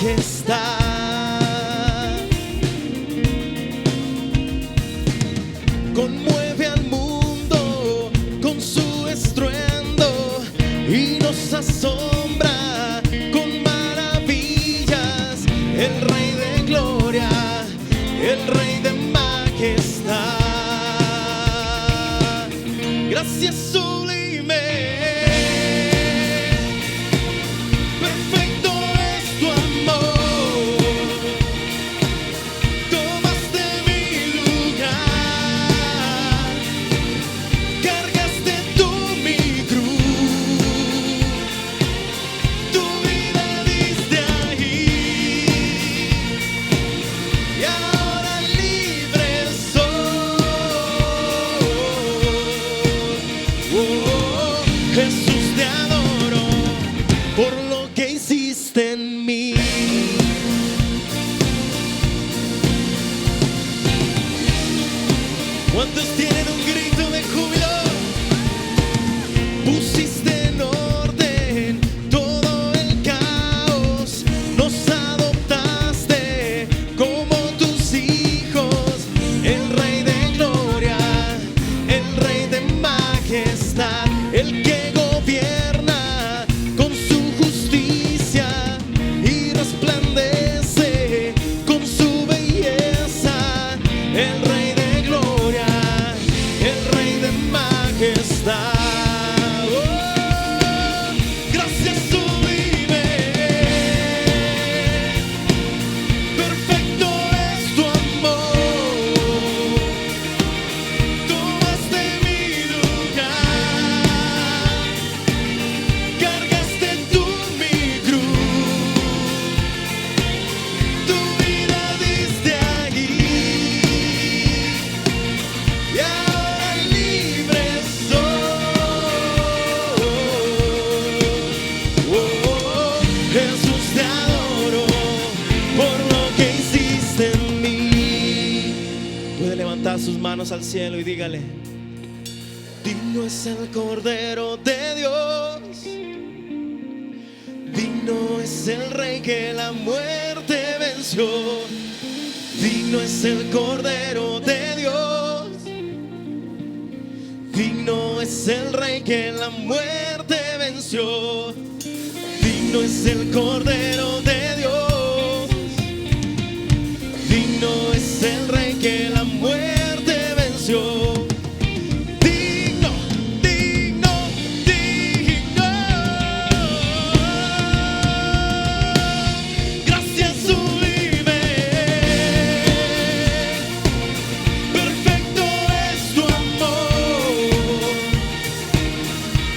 majestad. Conmueve al mundo con su estruendo y nos asombra con maravillas. El Rey de gloria, el Rey de majestad. Gracias sublime. Perfecto es tu amor. Tomaste mi lugar. Cargaste tú mi cruz. Tu vida diste ahí. Y ahora libre soy. Oh, Jesús, te adoro por lo que hiciste en mí. ¿Cuántos tienen un grito de júbilo? Pusiste en orden todo el caos, nos adoptaste como tus hijos. El Rey de gloria, el Rey de majestad, el que gobierna con su justicia y resplandece con su belleza. El Rey de gloria, el Rey de majestad. Oh, gracias sublime. Perfecto es tu amor. Tomaste mi lugar. Cargaste tú mi cruz. Tu vida diste allí. Y ahora libre soy. Oh, Jesús, te adoro por lo que hiciste en mí. Puede levantar sus manos al cielo y dígale: digno es el Cordero de Dios. Digno es el Rey que la muerte venció. Digno es el Cordero de Dios. Digno es el Rey que la muerte venció. Digno es el Cordero de Dios. Digno es el Rey que la muerte venció. Digno, digno, digno. Gracias sublime. Perfecto es tu amor.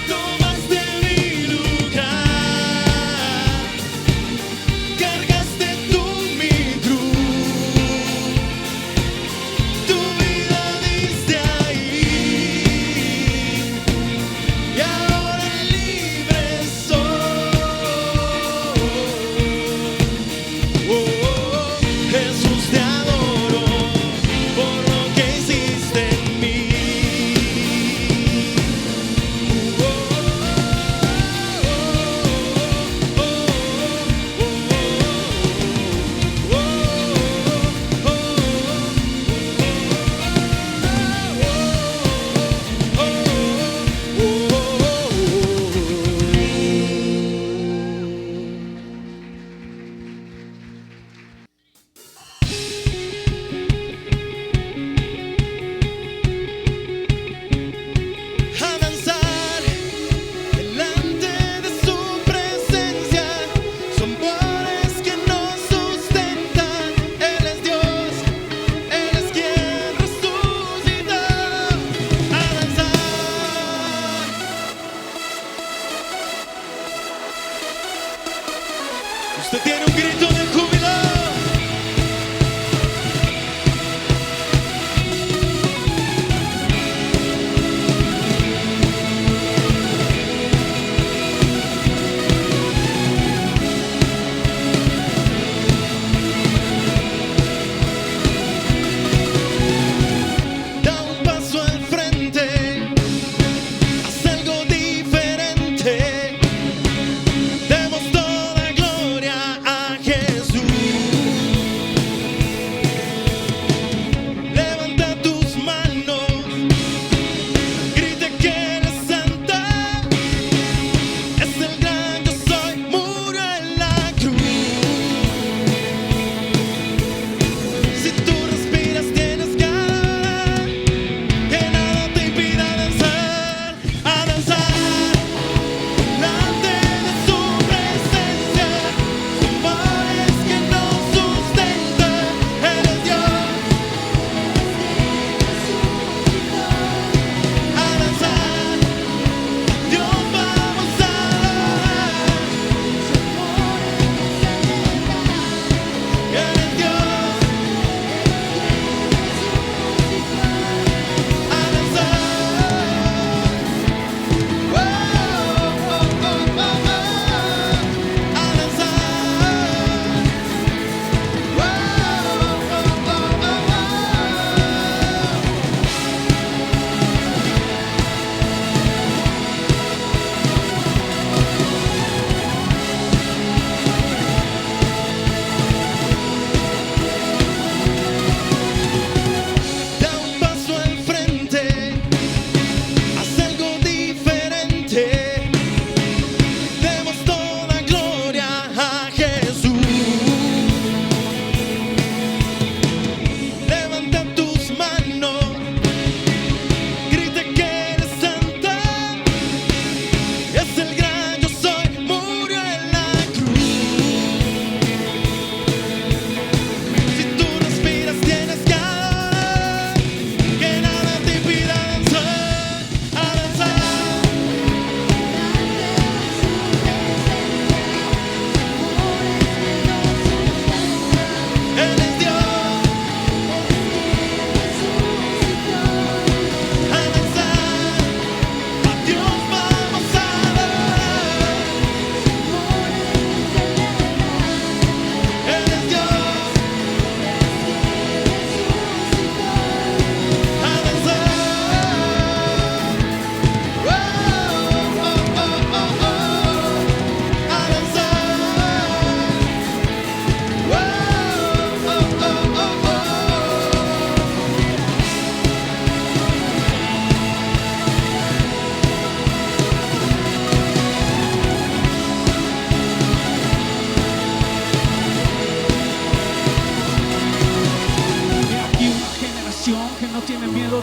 Tomaste mi lugar.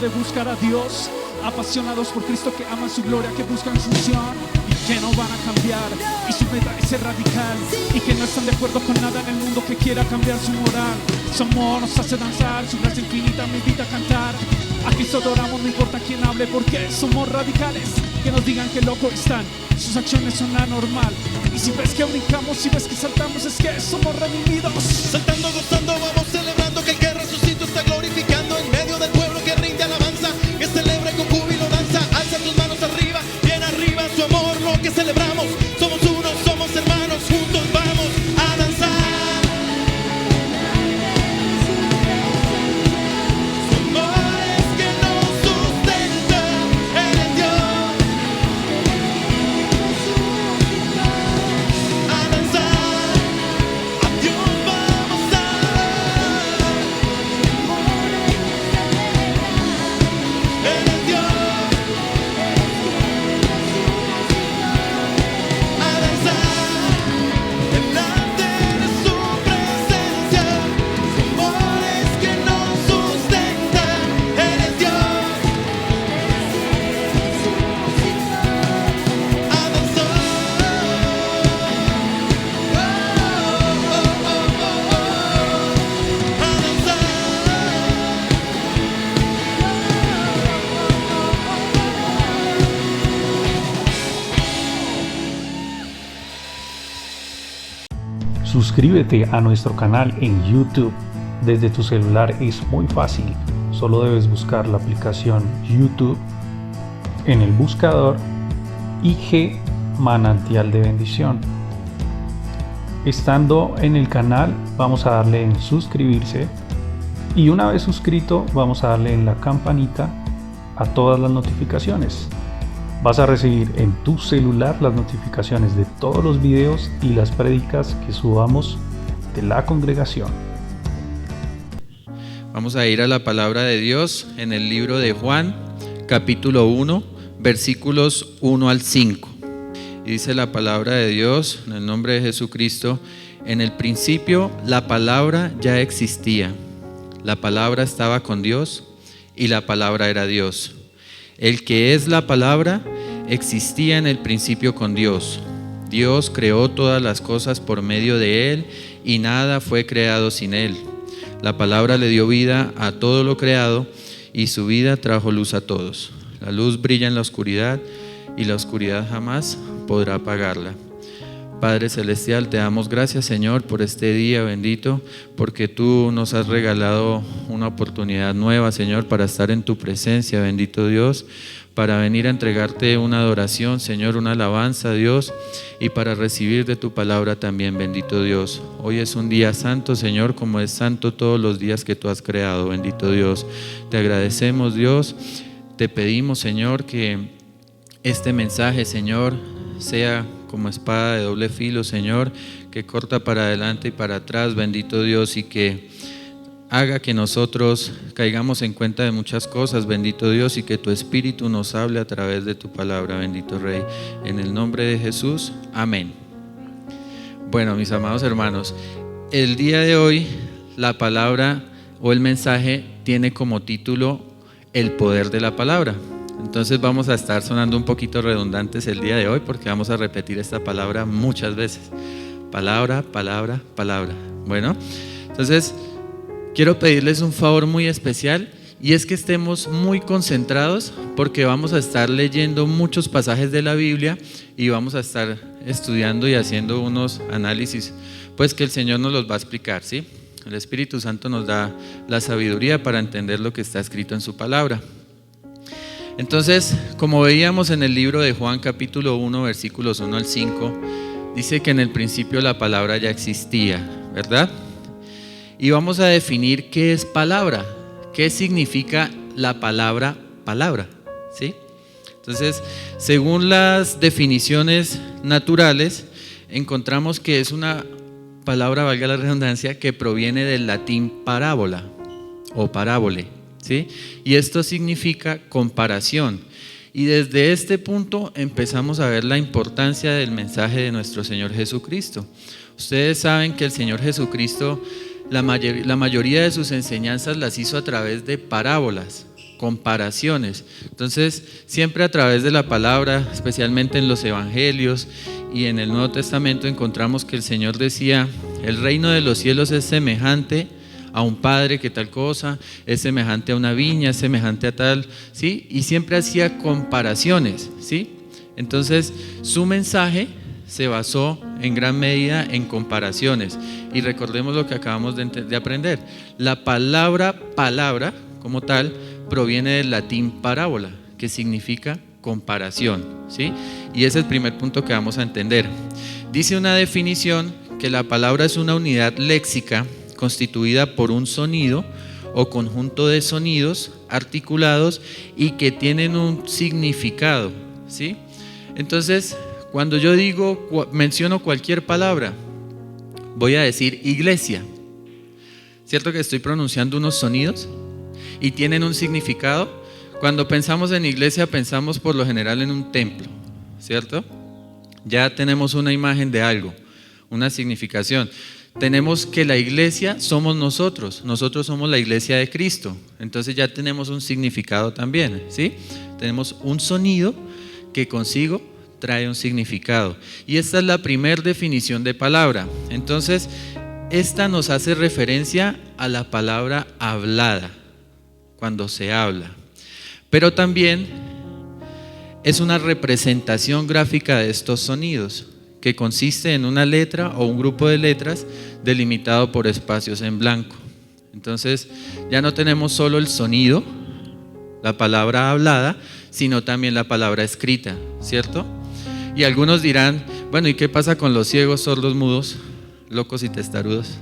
de buscar a Dios, apasionados por Cristo, que aman su gloria, que buscan su unción y que no van a cambiar, y su meta es ser radical, y que no están de acuerdo con nada en el mundo que quiera cambiar su moral. Su amor nos hace danzar, su gracia infinita me invita a cantar. A Cristo adoramos, no importa quién hable, porque somos radicales. Que nos digan que loco están, sus acciones son anormal. Y si ves que brincamos, si ves que saltamos, es que somos redimidos. Saltando, gozando, vamos celebrando que el que resucitó está glorificando en medio del pueblo que rinde alabanza, que celebra con júbilo danza. Alza tus manos arriba, bien arriba su amor, lo que celebramos. Somos uno, somos hermanos, juntos vamos a danzar. Su amor es que nos sustenta, Él es Dios. A danzar, a Dios vamos a dar. Él es Dios. A danzar delante de su presencia. Su amor es que nos sustenta. Él es Dios. A danzar. Suscríbete a nuestro canal en YouTube. Desde tu celular es muy fácil. Solo debes buscar la aplicación YouTube en el buscador IG Manantial de Bendición. Estando en el canal, vamos a darle en suscribirse, y una vez suscrito vamos a darle en la campanita a todas las notificaciones. Vas a recibir en tu celular las notificaciones de todos los videos y las prédicas que subamos de la congregación. Vamos a ir a la palabra de Dios en el libro de Juan, capítulo 1, versículos 1 al 5. Y dice la palabra de Dios, en el nombre de Jesucristo: en el principio la palabra ya existía. La palabra estaba con Dios y la palabra era Dios. El que es la palabra existía en el principio con Dios. Dios creó todas las cosas por medio de Él, y nada fue creado sin Él. La palabra le dio vida a todo lo creado, y su vida trajo luz a todos. La luz brilla en la oscuridad, y la oscuridad jamás podrá apagarla. Padre Celestial, te damos gracias, Señor, por este día bendito, porque tú nos has regalado una oportunidad nueva, Señor, para estar en tu presencia, bendito Dios, para venir a entregarte una adoración, Señor, una alabanza, Dios, y para recibir de tu palabra también, bendito Dios. Hoy es un día santo, Señor, como es santo todos los días que tú has creado, bendito Dios. Te agradecemos, Dios, te pedimos, Señor, que este mensaje, Señor, sea como espada de doble filo, Señor, que corta para adelante y para atrás, bendito Dios, y que haga que nosotros caigamos en cuenta de muchas cosas, bendito Dios, y que tu Espíritu nos hable a través de tu palabra, bendito Rey. En el nombre de Jesús, amén. Bueno, mis amados hermanos, el día de hoy la palabra o el mensaje tiene como título El poder de la palabra. Entonces vamos a estar sonando un poquito redundantes el día de hoy, porque vamos a repetir esta palabra muchas veces. Palabra, palabra, palabra. Bueno, entonces quiero pedirles un favor muy especial, y es que estemos muy concentrados, porque vamos a estar leyendo muchos pasajes de la Biblia y vamos a estar estudiando y haciendo unos análisis, pues que el Señor nos los va a explicar, ¿sí? El Espíritu Santo nos da la sabiduría para entender lo que está escrito en su palabra. Entonces, como veíamos en el libro de Juan capítulo 1, versículos 1 al 5, dice que en el principio la palabra ya existía, ¿verdad? Y vamos a definir qué es palabra, qué significa la palabra palabra, ¿sí? Entonces, según las definiciones naturales, encontramos que es una palabra, valga la redundancia, que proviene del latín parábola o parábole, ¿sí? Y esto significa comparación. Y desde este punto empezamos a ver la importancia del mensaje de nuestro Señor Jesucristo. Ustedes saben que el Señor Jesucristo, la mayoría de sus enseñanzas las hizo a través de parábolas, comparaciones. Entonces, siempre a través de la palabra, especialmente en los evangelios y en el Nuevo Testamento, encontramos que el Señor decía: el reino de los cielos es semejante a un padre que tal cosa, es semejante a una viña, es semejante a tal, ¿sí? Y siempre hacía comparaciones, ¿sí? Entonces, su mensaje se basó en gran medida en comparaciones. Y recordemos lo que acabamos de aprender. La palabra como tal proviene del latín parábola, que significa comparación, ¿sí? Y ese es el primer punto que vamos a entender. Dice una definición que la palabra es una unidad léxica constituida por un sonido o conjunto de sonidos articulados y que tienen un significado, ¿sí? Entonces, cuando yo menciono cualquier palabra, voy a decir iglesia. ¿Cierto que estoy pronunciando unos sonidos y tienen un significado? Cuando pensamos en iglesia, pensamos por lo general en un templo, ¿cierto? Ya tenemos una imagen de algo, una significación. Tenemos que la iglesia somos nosotros somos la iglesia de Cristo. Entonces ya tenemos un significado también, ¿sí? Tenemos un sonido que consigo trae un significado. Y esta es la primera definición de palabra. Entonces, esta nos hace referencia a la palabra hablada, cuando se habla. Pero también es una representación gráfica de estos sonidos, que consiste en una letra o un grupo de letras delimitado por espacios en blanco. Entonces, ya no tenemos solo el sonido, la palabra hablada, sino también la palabra escrita, ¿cierto? Y algunos dirán: bueno, ¿y qué pasa con los ciegos, sordos, mudos, locos y testarudos?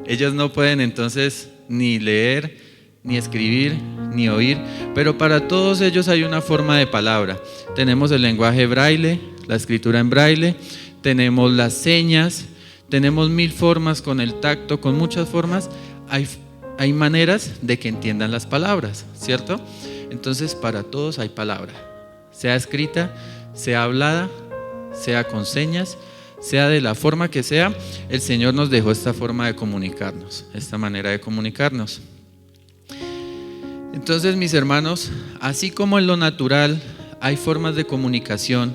Ellos no pueden entonces ni leer, ni escribir, ni oír, pero para todos ellos hay una forma de palabra. Tenemos el lenguaje braille, la escritura en braille, tenemos las señas, tenemos 1000 formas con el tacto, con muchas formas. Hay maneras de que entiendan las palabras, ¿cierto? Entonces, para todos hay palabra, sea escrita, sea hablada, sea con señas, sea de la forma que sea. El Señor nos dejó esta forma de comunicarnos, esta manera de comunicarnos. Entonces, mis hermanos, así como en lo natural hay formas de comunicación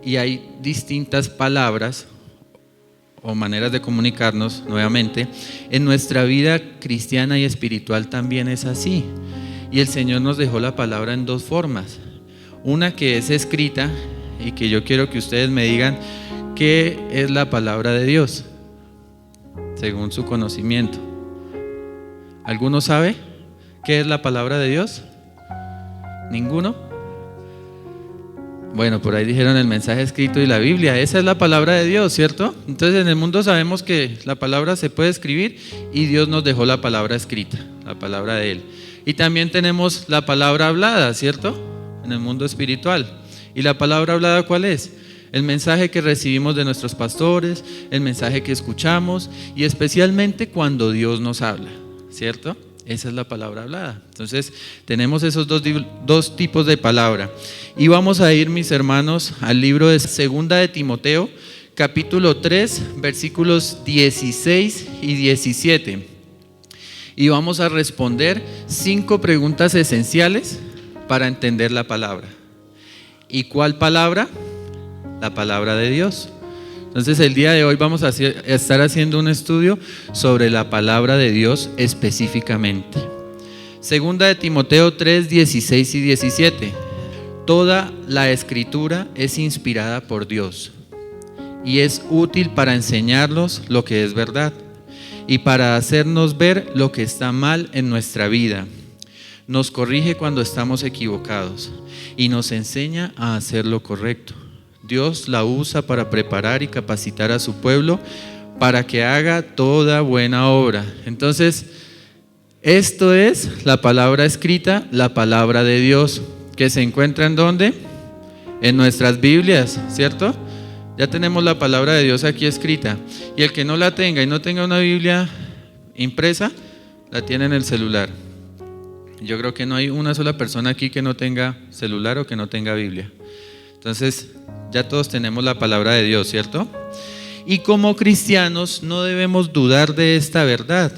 y hay distintas palabras o maneras de comunicarnos, nuevamente, en nuestra vida cristiana y espiritual también es así. Y el Señor nos dejó la palabra en 2 formas. Una que es escrita, y que yo quiero que ustedes me digan qué es la palabra de Dios, según su conocimiento. ¿Alguno sabe qué es la palabra de Dios? ¿Ninguno? Bueno, por ahí dijeron el mensaje escrito y la Biblia. Esa es la palabra de Dios, ¿cierto? Entonces, en el mundo sabemos que la palabra se puede escribir y Dios nos dejó la palabra escrita, la palabra de Él. Y también tenemos la palabra hablada, ¿cierto? En el mundo espiritual. ¿Y la palabra hablada cuál es? El mensaje que recibimos de nuestros pastores, el mensaje que escuchamos y especialmente cuando Dios nos habla, ¿cierto? Esa es la palabra hablada. Entonces, tenemos esos dos tipos de palabra. Y vamos a ir, mis hermanos, al libro de Segunda de Timoteo, capítulo 3, versículos 16 y 17. Y vamos a responder 5 preguntas esenciales para entender la palabra. ¿Y cuál palabra? La palabra de Dios. Entonces, el día de hoy vamos a estar haciendo un estudio sobre la palabra de Dios específicamente. Segunda de Timoteo 3, 16 y 17. Toda la escritura es inspirada por Dios y es útil para enseñarnos lo que es verdad y para hacernos ver lo que está mal en nuestra vida. Nos corrige cuando estamos equivocados y nos enseña a hacer lo correcto. Dios la usa para preparar y capacitar a su pueblo para que haga toda buena obra. Entonces, esto es la palabra escrita, la palabra de Dios, que se encuentra ¿en dónde? En nuestras Biblias, ¿cierto? Ya tenemos la palabra de Dios aquí escrita. Y el que no la tenga y no tenga una Biblia impresa, la tiene en el celular. Yo creo que no hay una sola persona aquí que no tenga celular o que no tenga Biblia. Entonces, ya todos tenemos la palabra de Dios, ¿cierto? Y como cristianos no debemos dudar de esta verdad.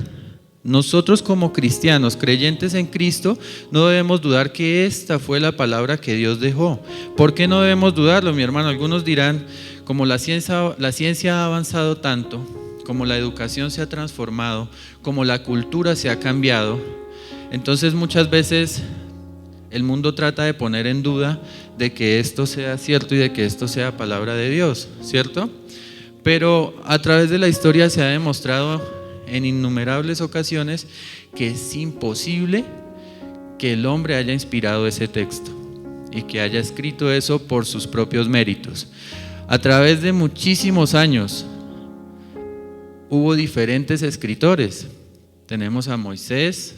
nosotros como cristianos, creyentes en Cristo, no debemos dudar que esta fue la palabra que Dios dejó. ¿Por qué no debemos dudarlo, mi hermano? Algunos dirán, como la ciencia ha avanzado tanto, como la educación se ha transformado, como la cultura se ha cambiado, entonces muchas veces el mundo trata de poner en duda de que esto sea cierto y de que esto sea palabra de Dios, ¿cierto? Pero a través de la historia se ha demostrado en innumerables ocasiones que es imposible que el hombre haya inspirado ese texto y que haya escrito eso por sus propios méritos. A través de muchísimos años hubo diferentes escritores. Tenemos a Moisés,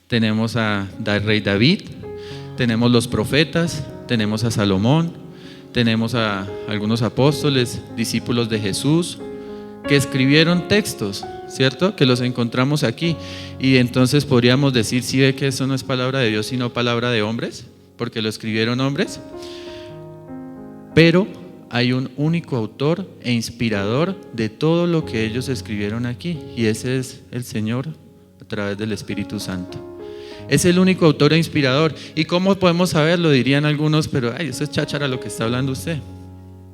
tenemos a rey David, tenemos los profetas, tenemos a Salomón, tenemos a algunos apóstoles, discípulos de Jesús, que escribieron textos, ¿cierto? Que los encontramos aquí. Y entonces podríamos decir, ¿sí ve que eso no es palabra de Dios, sino palabra de hombres? Porque lo escribieron hombres. Pero hay un único autor e inspirador de todo lo que ellos escribieron aquí, y ese es el Señor a través del Espíritu Santo. Es el único autor e inspirador. ¿Y cómo podemos saberlo? Dirían algunos, pero ay, eso es cháchara lo que está hablando usted.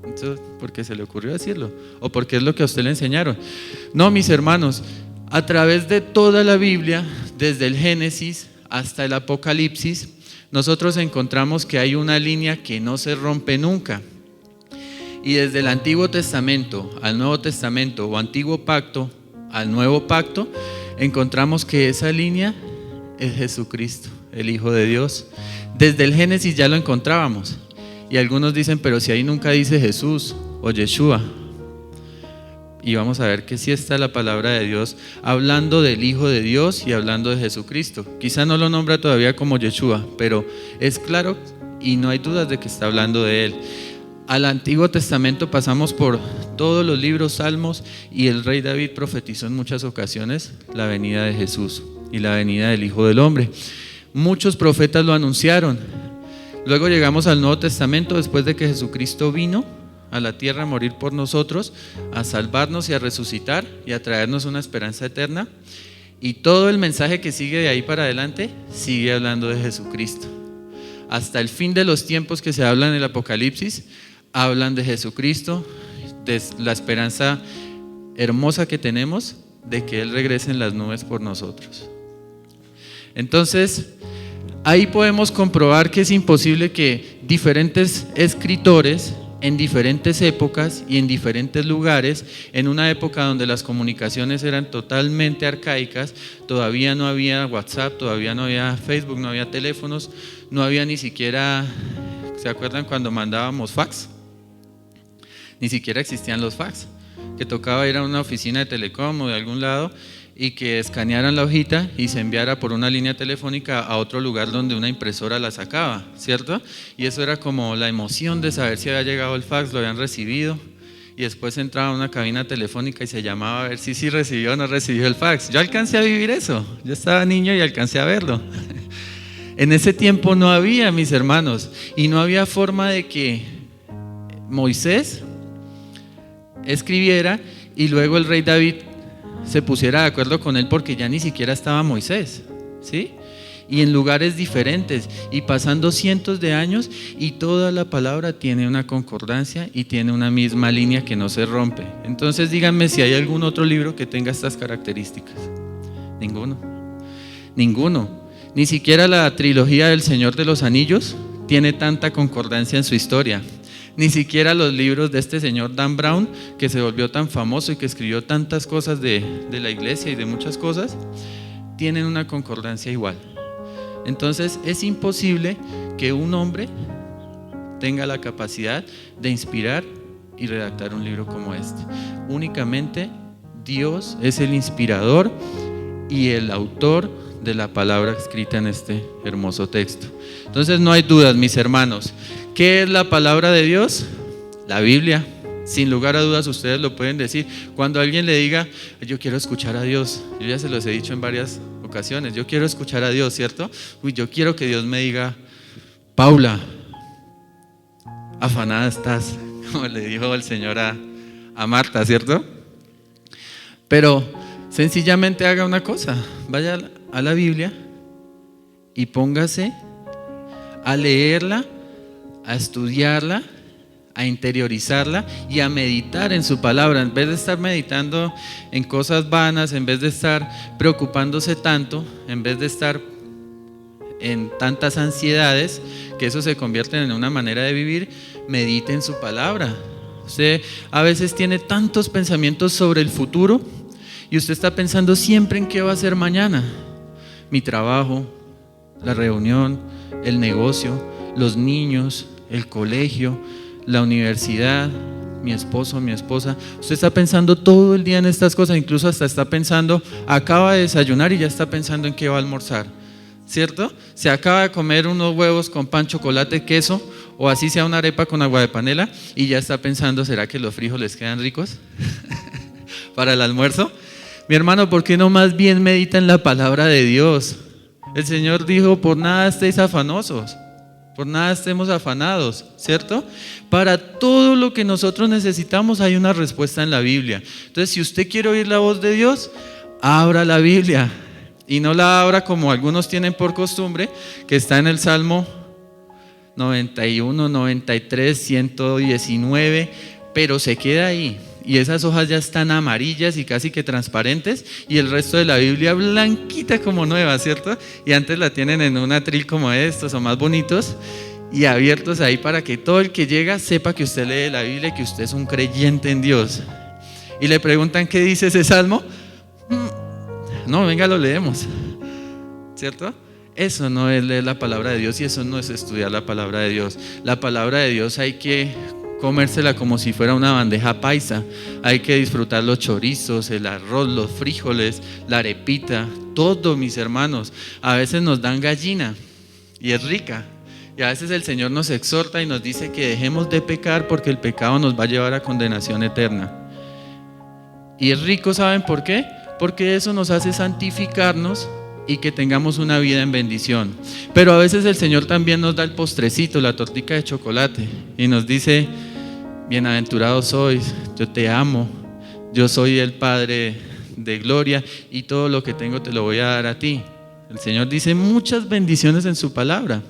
Entonces, ¿por qué se le ocurrió decirlo? ¿O porque es lo que a usted le enseñaron? No, mis hermanos, a través de toda la Biblia, desde el Génesis hasta el Apocalipsis, nosotros encontramos que hay una línea que no se rompe nunca. Y desde el Antiguo Testamento al Nuevo Testamento, o Antiguo Pacto al Nuevo Pacto, encontramos que esa línea es Jesucristo, el Hijo de Dios. Desde el Génesis ya lo encontrábamos. Y algunos dicen, pero si ahí nunca dice Jesús o Yeshua. Y vamos a ver que sí está la palabra de Dios hablando del Hijo de Dios y hablando de Jesucristo. Quizá no lo nombra todavía como Yeshua, pero es claro y no hay dudas de que está hablando de él. Al Antiguo Testamento pasamos por todos los libros, salmos, y el rey David profetizó en muchas ocasiones la venida de Jesús y la venida del Hijo del Hombre. Muchos profetas lo anunciaron. Luego llegamos al Nuevo Testamento, después de que Jesucristo vino a la tierra a morir por nosotros, a salvarnos y a resucitar y a traernos una esperanza eterna. Y todo el mensaje que sigue de ahí para adelante sigue hablando de Jesucristo. Hasta el fin de los tiempos que se habla en el Apocalipsis, hablan de Jesucristo, de la esperanza hermosa que tenemos de que Él regrese en las nubes por nosotros. Entonces, ahí podemos comprobar que es imposible que diferentes escritores en diferentes épocas y en diferentes lugares, en una época donde las comunicaciones eran totalmente arcaicas, todavía no había WhatsApp, todavía no había Facebook, no había teléfonos, no había ni siquiera, ¿se acuerdan cuando mandábamos fax? Ni siquiera existían los fax, que tocaba ir a una oficina de Telecom o de algún lado y que escanearan la hojita y se enviara por una línea telefónica a otro lugar donde una impresora la sacaba, ¿cierto? Y eso era como la emoción de saber si había llegado el fax, lo habían recibido, y después entraba a una cabina telefónica y se llamaba a ver si sí recibió o no recibió el fax. Yo alcancé a vivir eso, yo estaba niño y alcancé a verlo. En ese tiempo no había, mis hermanos, y no había forma de que Moisés escribiera y luego el rey David se pusiera de acuerdo con él, porque ya ni siquiera estaba Moisés, ¿sí? Y en lugares diferentes y pasando cientos de años, y toda la palabra tiene una concordancia y tiene una misma línea que no se rompe. Entonces díganme si hay algún otro libro que tenga estas características. Ninguno. Ni siquiera la trilogía del Señor de los Anillos tiene tanta concordancia en su historia. Ni siquiera los libros de este señor Dan Brown, que se volvió tan famoso y que escribió tantas cosas de la iglesia y de muchas cosas, tienen una concordancia igual. Entonces es imposible que un hombre tenga la capacidad de inspirar y redactar un libro como este. Únicamente Dios es el inspirador y el autor de la palabra escrita en este hermoso texto. Entonces no hay dudas, mis hermanos. ¿Qué es la palabra de Dios? La Biblia. Sin lugar a dudas ustedes lo pueden decir. Cuando alguien le diga, yo quiero escuchar a Dios, yo ya se los he dicho en varias ocasiones, yo quiero escuchar a Dios, ¿cierto? Yo quiero que Dios me diga, Paula, afanada estás, como le dijo el Señor a Marta, ¿cierto? Pero Sencillamente haga una cosa, vaya a la Biblia y póngase a leerla, a estudiarla, a interiorizarla y a meditar en su palabra. En vez de estar meditando en cosas vanas, en vez de estar preocupándose tanto, en vez de estar en tantas ansiedades, que eso se convierte en una manera de vivir, medite en su palabra. Usted a veces tiene tantos pensamientos sobre el futuro y usted está pensando siempre en qué va a hacer mañana. Mi trabajo, la reunión, el negocio, los niños, el colegio, la universidad, mi esposo, mi esposa. Usted está pensando todo el día en estas cosas, incluso hasta está pensando, acaba de desayunar y ya está pensando en qué va a almorzar, ¿cierto? Se acaba de comer unos huevos con pan, chocolate, queso, o así sea una arepa con agua de panela, y ya está pensando, ¿será que los frijoles quedan ricos para el almuerzo? Mi hermano, ¿por qué no más bien medita en la palabra de Dios? El Señor dijo, por nada estéis afanosos, por nada estemos afanados, ¿cierto? Para todo lo que nosotros necesitamos hay una respuesta en la Biblia. Entonces, si usted quiere oír la voz de Dios, abra la Biblia. Y no la abra como algunos tienen por costumbre, que está en el Salmo 91, 93, 119, pero se queda ahí. Y esas hojas ya están amarillas y casi que transparentes, y el resto de la Biblia blanquita como nueva, ¿cierto? Y antes la tienen en un atril como estos o más bonitos y abiertos ahí para que todo el que llega sepa que usted lee la Biblia y que usted es un creyente en Dios. Y le preguntan qué dice ese salmo. No, venga, lo leemos, ¿cierto? Eso no es leer la palabra de Dios y eso no es estudiar la palabra de Dios. La palabra de Dios hay que comérsela como si fuera una bandeja paisa. Hay que disfrutar los chorizos, el arroz, los frijoles, la arepita, todo, mis hermanos. A veces nos dan gallina y es rica. Y a veces el Señor nos exhorta y nos dice que dejemos de pecar porque el pecado nos va a llevar a condenación eterna. Y es rico, ¿saben por qué? Porque eso nos hace santificarnos y que tengamos una vida en bendición. Pero a veces el Señor también nos da el postrecito, la tortica de chocolate, y nos dice, bienaventurados sois, yo te amo, yo soy el Padre de gloria y todo lo que tengo te lo voy a dar a ti. El Señor dice muchas bendiciones en su palabra.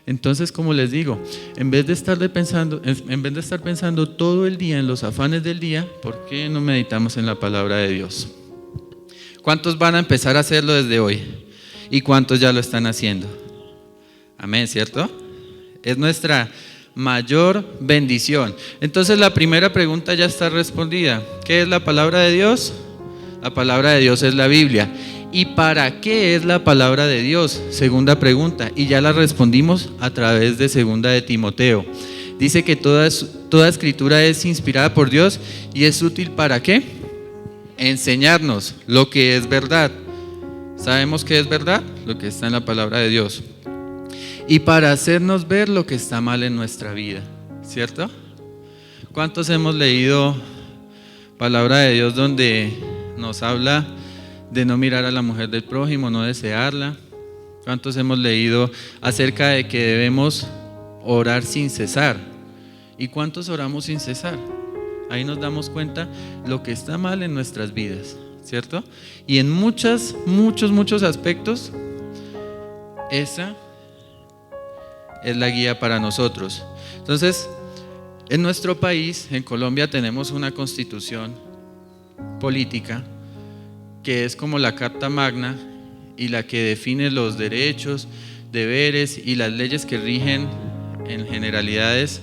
Entonces, como les digo, en vez de estar pensando todo el día en los afanes del día, ¿por qué no meditamos en la palabra de Dios? ¿Cuántos van a empezar a hacerlo desde hoy? ¿Y cuántos ya lo están haciendo? Amén, ¿cierto? Es nuestra mayor bendición. Entonces la primera pregunta ya está respondida. ¿Qué es la palabra de Dios? La palabra de Dios es la Biblia. ¿Y para qué es la palabra de Dios? Segunda pregunta, y ya la respondimos a través de segunda de Timoteo. Dice que toda escritura es inspirada por Dios y es útil ¿para qué? Enseñarnos lo que es verdad. ¿Sabemos qué es verdad? Lo que está en la palabra de Dios. Y para hacernos ver lo que está mal en nuestra vida, ¿cierto? ¿Cuántos hemos leído palabra de Dios donde nos habla de no mirar a la mujer del prójimo, no desearla? ¿Cuántos hemos leído acerca de que debemos orar sin cesar? ¿Y cuántos oramos sin cesar? Ahí nos damos cuenta lo que está mal en nuestras vidas, ¿cierto? Y en muchos aspectos, esa es la guía para nosotros. Entonces, en nuestro país, en Colombia, tenemos una constitución política que es como la Carta Magna y la que define los derechos, deberes y las leyes que rigen en generalidades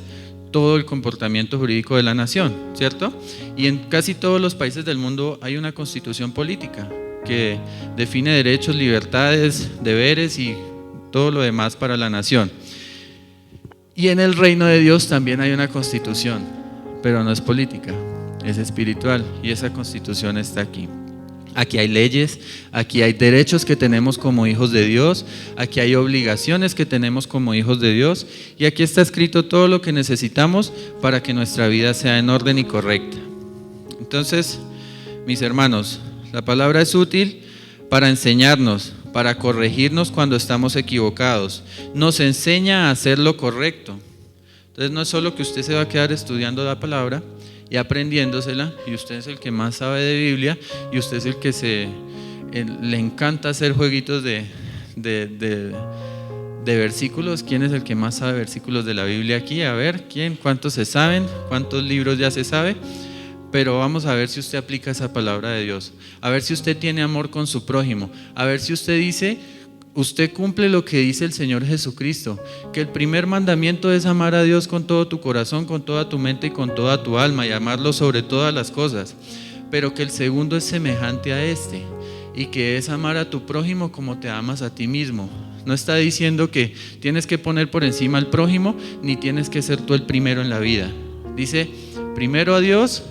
todo el comportamiento jurídico de la nación, ¿cierto? Y en casi todos los países del mundo hay una constitución política que define derechos, libertades, deberes y todo lo demás para la nación. Y en el reino de Dios también hay una constitución, pero no es política, es espiritual, y esa constitución está aquí. Aquí hay leyes, aquí hay derechos que tenemos como hijos de Dios, aquí hay obligaciones que tenemos como hijos de Dios, y aquí está escrito todo lo que necesitamos para que nuestra vida sea en orden y correcta. Entonces, mis hermanos, la palabra es útil para enseñarnos, para corregirnos cuando estamos equivocados. Nos enseña a hacer lo correcto. Entonces no es solo que usted se va a quedar estudiando la palabra y aprendiéndosela, y usted es el que más sabe de Biblia, y usted es el que le encanta hacer jueguitos de versículos. ¿Quién es el que más sabe versículos de la Biblia aquí? A ver, ¿quién? ¿Cuántos se saben? ¿Cuántos libros ya se sabe? Pero vamos a ver si usted aplica esa palabra de Dios, a ver si usted tiene amor con su prójimo, a ver si usted dice, usted cumple lo que dice el Señor Jesucristo, que el primer mandamiento es amar a Dios con todo tu corazón, con toda tu mente y con toda tu alma, y amarlo sobre todas las cosas, pero que el segundo es semejante a este, y que es amar a tu prójimo como te amas a ti mismo. No está diciendo que tienes que poner por encima al prójimo, ni tienes que ser tú el primero en la vida. Dice, primero a Dios,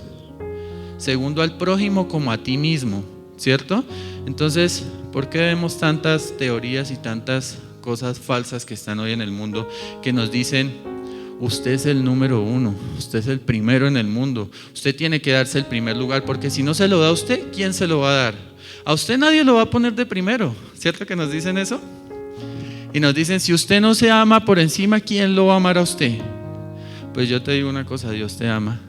segundo al prójimo como a ti mismo, ¿cierto? Entonces, ¿por qué vemos tantas teorías y tantas cosas falsas que están hoy en el mundo que nos dicen, usted es el número uno, usted es el primero en el mundo, usted tiene que darse el primer lugar, porque si no se lo da a usted, ¿quién se lo va a dar? A usted nadie lo va a poner de primero, ¿cierto que nos dicen eso? Y nos dicen, si usted no se ama por encima, ¿quién lo va a amar a usted? Pues yo te digo una cosa, Dios te ama.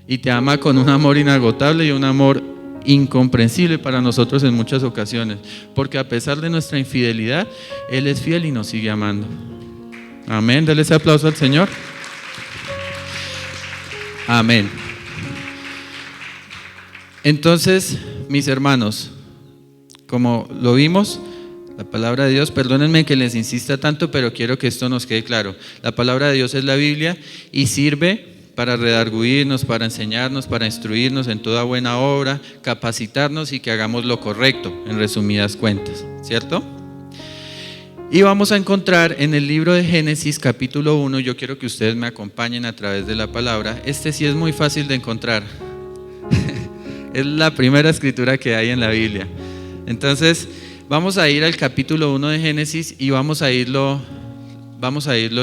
Y te ama con un amor inagotable y un amor incomprensible para nosotros en muchas ocasiones. Porque a pesar de nuestra infidelidad, Él es fiel y nos sigue amando. Amén, dale ese aplauso al Señor. Amén. Entonces, mis hermanos, como lo vimos, la palabra de Dios, perdónenme que les insista tanto, pero quiero que esto nos quede claro. La palabra de Dios es la Biblia y sirve para redarguirnos, para enseñarnos, para instruirnos en toda buena obra, capacitarnos y que hagamos lo correcto, en resumidas cuentas, ¿cierto? Y vamos a encontrar en el libro de Génesis capítulo 1, yo quiero que ustedes me acompañen a través de la palabra. Este sí es muy fácil de encontrar. Es la primera escritura que hay en la Biblia. Entonces, vamos a ir al capítulo 1 de Génesis y vamos a irlo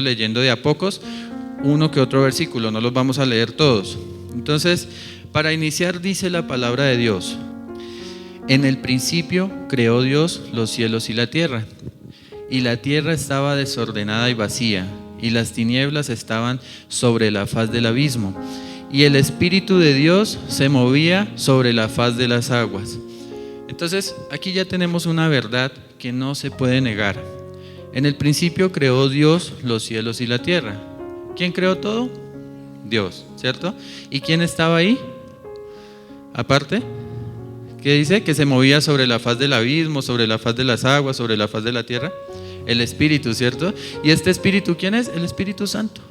leyendo de a pocos, uno que otro versículo, no los vamos a leer todos. Entonces, para iniciar dice la palabra de Dios: en el principio creó Dios los cielos y la tierra estaba desordenada y vacía, y las tinieblas estaban sobre la faz del abismo, y el Espíritu de Dios se movía sobre la faz de las aguas. Entonces, aquí ya tenemos una verdad que no se puede negar. En el principio creó Dios los cielos y la tierra. ¿Quién creó todo? Dios, ¿cierto? ¿Y quién estaba ahí? Aparte, ¿qué dice? Que se movía sobre la faz del abismo, sobre la faz de las aguas, sobre la faz de la tierra. El Espíritu, ¿cierto? ¿Y este Espíritu quién es? El Espíritu Santo.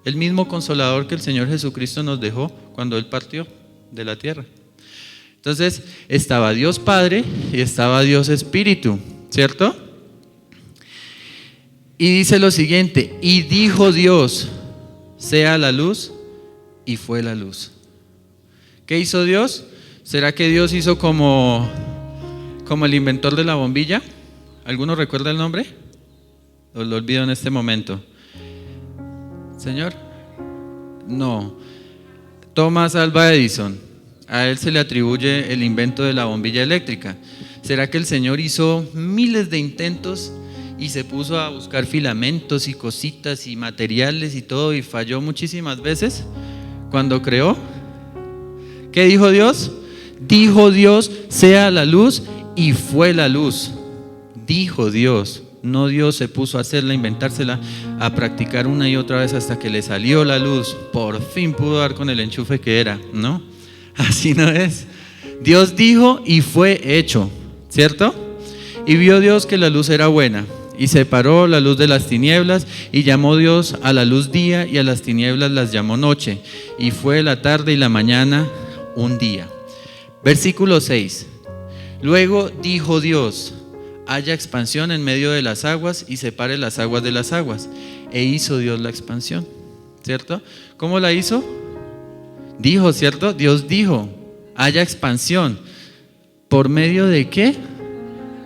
El mismo Consolador que el Señor Jesucristo nos dejó cuando Él partió de la tierra. Entonces, estaba Dios Padre y estaba Dios Espíritu, ¿cierto? Y dice lo siguiente: y dijo Dios, sea la luz, y fue la luz. ¿Qué hizo Dios? ¿Será que Dios hizo como el inventor de la bombilla? ¿Alguno recuerda el nombre? Lo olvido en este momento. ¿Señor? No. Thomas Alva Edison. A él se le atribuye el invento de la bombilla eléctrica. ¿Será que el Señor hizo miles de intentos y se puso a buscar filamentos y cositas y materiales y todo y falló muchísimas veces cuando creó? ¿Qué dijo Dios? Dijo Dios, sea la luz, y fue la luz. Dijo Dios, no Dios se puso a hacerla, a inventársela, a practicar una y otra vez hasta que le salió la luz. Por fin pudo dar con el enchufe que era, ¿no? Así no es. Dios dijo y fue hecho, ¿cierto? Y vio Dios que la luz era buena, y separó la luz de las tinieblas, y llamó Dios a la luz día, y a las tinieblas las llamó noche, y fue la tarde y la mañana un día. Versículo 6. Luego dijo Dios, haya expansión en medio de las aguas, y separe las aguas de las aguas. E hizo Dios la expansión, ¿cierto? ¿Cómo la hizo? Dijo, ¿cierto? Dios dijo, haya expansión. ¿Por medio de qué?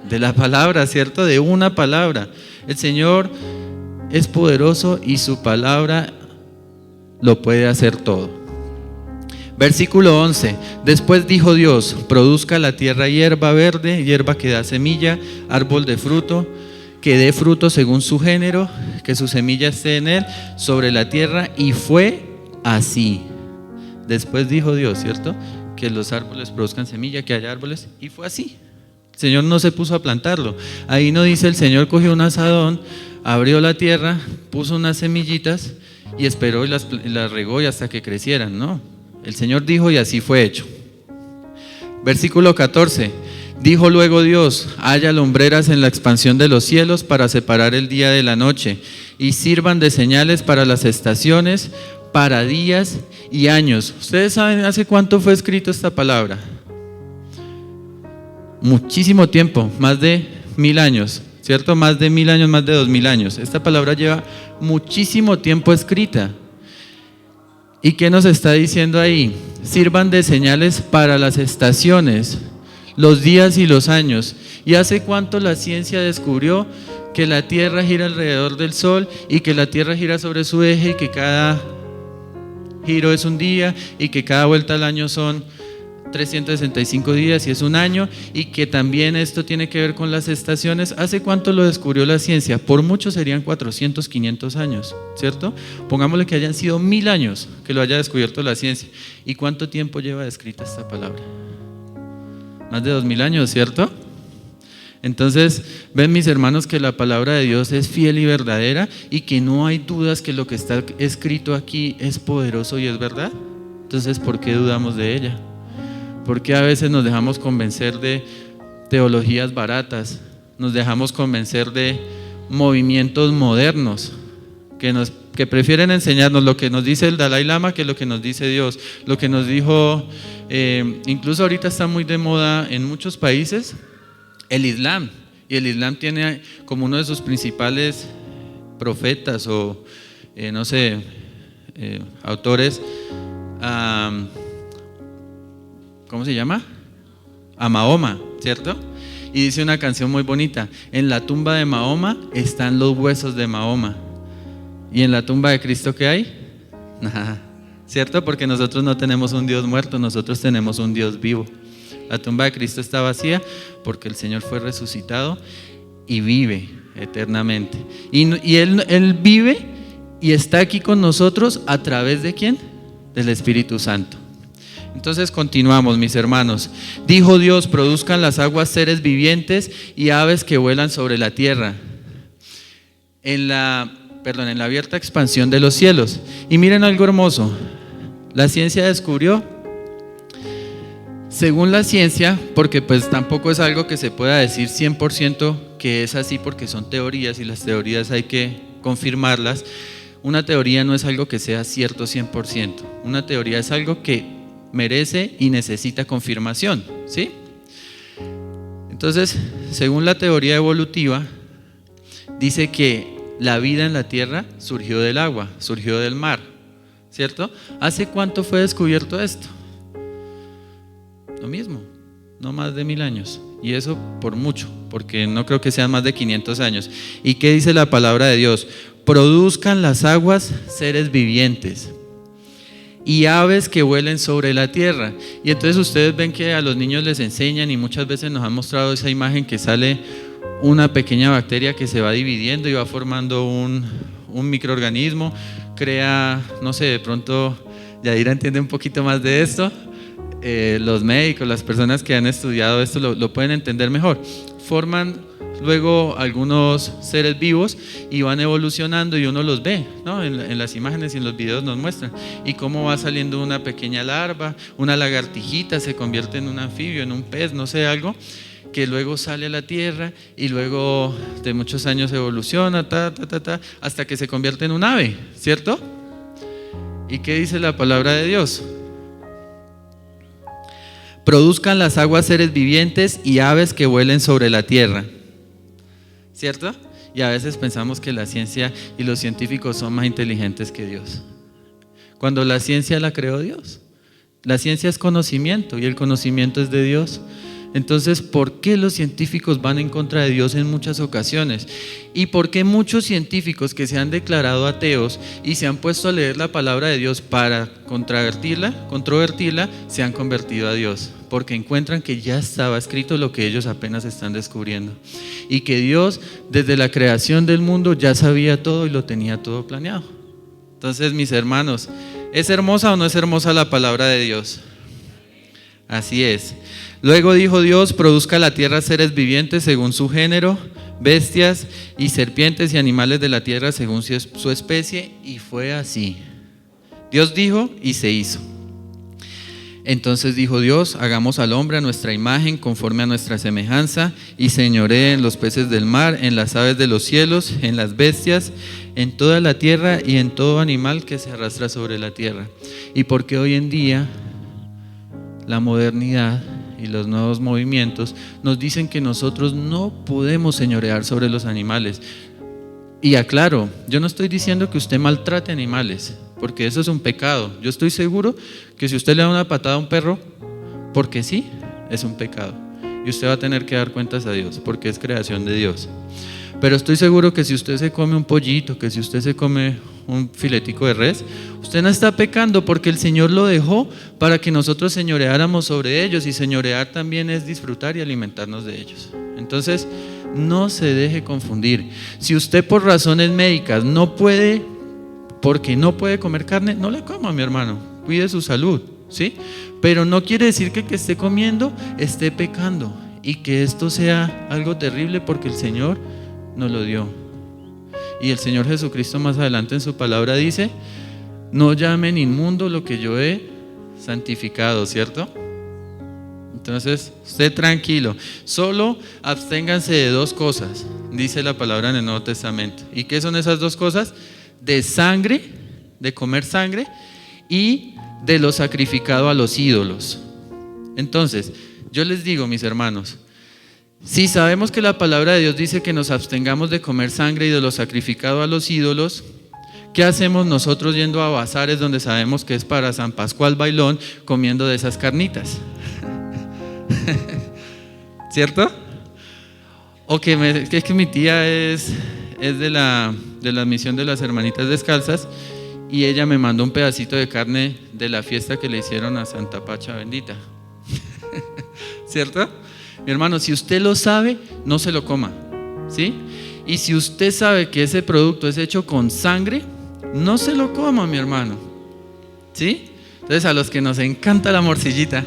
De la palabra, ¿cierto? De una palabra. El Señor es poderoso y su palabra lo puede hacer todo. Versículo 11. Después dijo Dios, produzca la tierra hierba verde, hierba que da semilla, árbol de fruto, que dé fruto según su género, que su semilla esté en él, sobre la tierra, y fue así. Después dijo Dios, ¿cierto? Que los árboles produzcan semilla, que haya árboles, y fue así. El Señor no se puso a plantarlo. Ahí no dice el Señor cogió un azadón, abrió la tierra, puso unas semillitas y esperó y las regó y hasta que crecieran. No, el Señor dijo y así fue hecho. Versículo 14. Dijo luego Dios: haya lumbreras en la expansión de los cielos para separar el día de la noche, y sirvan de señales para las estaciones, para días y años. ¿Ustedes saben hace cuánto fue escrito esta palabra? Muchísimo tiempo, más de 1000 años, ¿cierto? Más de 1000 años, más de 2000 años. Esta palabra lleva muchísimo tiempo escrita. ¿Y qué nos está diciendo ahí? Sirvan de señales para las estaciones, los días y los años. ¿Y hace cuánto la ciencia descubrió que la Tierra gira alrededor del Sol y que la Tierra gira sobre su eje y que cada giro es un día y que cada vuelta al año son 365 días y es un año, y que también esto tiene que ver con las estaciones? ¿Hace cuánto lo descubrió la ciencia? Por mucho serían 400, 500 años, ¿cierto? Pongámosle que hayan sido 1000 años que lo haya descubierto la ciencia. ¿Y cuánto tiempo lleva escrita esta palabra? Más de 2000 años, ¿cierto? Entonces, ven mis hermanos que la palabra de Dios es fiel y verdadera, y que no hay dudas que lo que está escrito aquí es poderoso y es verdad. Entonces, ¿por qué dudamos de ella? ¿Por qué a veces nos dejamos convencer de teologías baratas? Nos dejamos convencer de movimientos modernos que prefieren enseñarnos lo que nos dice el Dalai Lama que lo que nos dice Dios. Lo que nos dijo, incluso ahorita está muy de moda en muchos países, el Islam. Y el Islam tiene como uno de sus principales profetas o, autores, ¿cómo se llama? A Mahoma, ¿cierto? Y dice una canción muy bonita: en la tumba de Mahoma están los huesos de Mahoma. ¿Y en la tumba de Cristo qué hay? Nada, ¿cierto? Porque nosotros no tenemos un Dios muerto, nosotros tenemos un Dios vivo. La tumba de Cristo está vacía porque el Señor fue resucitado y vive eternamente. Y él vive y está aquí con nosotros a través de ¿quién? Del Espíritu Santo. Entonces continuamos, mis hermanos. Dijo Dios: produzcan las aguas seres vivientes y aves que vuelan sobre la tierra, en la abierta expansión de los cielos. Y miren algo hermoso. La ciencia descubrió, según la ciencia, porque pues tampoco es algo que se pueda decir 100% que es así, porque son teorías y las teorías hay que confirmarlas. Una teoría no es algo que sea cierto 100%. Una teoría es algo que merece y necesita confirmación, ¿sí? Entonces, según la teoría evolutiva, dice que la vida en la tierra surgió del agua, surgió del mar, ¿cierto? ¿Hace cuánto fue descubierto esto? Lo mismo, no más de 1000 años. Y eso por mucho, porque no creo que sean más de 500 años. ¿Y qué dice la palabra de Dios? Produzcan las aguas seres vivientes y aves que vuelen sobre la tierra. Y entonces ustedes ven que a los niños les enseñan, y muchas veces nos han mostrado esa imagen que sale una pequeña bacteria que se va dividiendo y va formando un microorganismo, crea, no sé, de pronto Yadira entiende un poquito más de esto, los médicos, las personas que han estudiado esto lo pueden entender mejor. Forman luego algunos seres vivos y van evolucionando, y uno los ve, ¿no? En las imágenes y en los videos nos muestran, y cómo va saliendo una pequeña larva, una lagartijita, se convierte en un anfibio, en un pez, no sé, algo que luego sale a la tierra y luego de muchos años evoluciona, hasta que se convierte en un ave, ¿cierto? ¿Y qué dice la palabra de Dios? Produzcan las aguas seres vivientes y aves que vuelen sobre la tierra, ¿cierto? Y a veces pensamos que la ciencia y los científicos son más inteligentes que Dios, cuando la ciencia la creó Dios. La ciencia es conocimiento y el conocimiento es de Dios. Entonces, ¿por qué los científicos van en contra de Dios en muchas ocasiones? ¿Y por qué muchos científicos que se han declarado ateos y se han puesto a leer la palabra de Dios para controvertirla, se han convertido a Dios? Porque encuentran que ya estaba escrito lo que ellos apenas están descubriendo, y que Dios desde la creación del mundo ya sabía todo y lo tenía todo planeado. Entonces, mis hermanos, ¿Es hermosa o no es hermosa la palabra de Dios? Así es. Luego dijo Dios: produzca la tierra seres vivientes según su género, bestias y serpientes y animales de la tierra según su especie, y fue así. Dios dijo y se hizo. Entonces dijo Dios: hagamos al hombre a nuestra imagen, conforme a nuestra semejanza, y señoree en los peces del mar, en las aves de los cielos, en las bestias, en toda la tierra y en todo animal que se arrastra sobre la tierra. Y porque hoy en día la modernidad y los nuevos movimientos nos dicen que nosotros no podemos señorear sobre los animales. Y aclaro, yo no estoy diciendo que usted maltrate animales, porque eso es un pecado. Yo estoy seguro que si usted le da una patada a un perro, porque sí, es un pecado. Y usted va a tener que dar cuentas a Dios, porque es creación de Dios. Pero estoy seguro que si usted se come un pollito, que si usted se come un filetico de res, usted no está pecando, porque el Señor lo dejó para que nosotros señoreáramos sobre ellos, y señorear también es disfrutar y alimentarnos de ellos. Entonces, no se deje confundir. Si usted por razones médicas no puede, porque no puede comer carne, no la coma, mi hermano, cuide su salud, ¿sí? Pero no quiere decir que esté comiendo esté pecando, y que esto sea algo terrible, porque el Señor nos lo dio. Y el Señor Jesucristo más adelante en su palabra dice: no llamen inmundo lo que yo he santificado, ¿cierto? Entonces, usted tranquilo, solo absténganse de dos cosas, dice la palabra en el Nuevo Testamento. ¿Y qué son esas dos cosas? De sangre, de comer sangre, y de lo sacrificado a los ídolos. Entonces, yo les digo, mis hermanos, si sabemos que la palabra de Dios dice que nos abstengamos de comer sangre y de lo sacrificado a los ídolos, ¿qué hacemos nosotros yendo a bazares donde sabemos que es para San Pascual Bailón, comiendo de esas carnitas? ¿Cierto? O que es que mi tía es de la misión de las hermanitas descalzas, y ella me mandó un pedacito de carne de la fiesta que le hicieron a Santa Pacha bendita. ¿Cierto? Mi hermano, si usted lo sabe, no se lo coma, ¿sí? Y si usted sabe que ese producto es hecho con sangre, no se lo coma, mi hermano, ¿sí? Entonces, a los que nos encanta la morcillita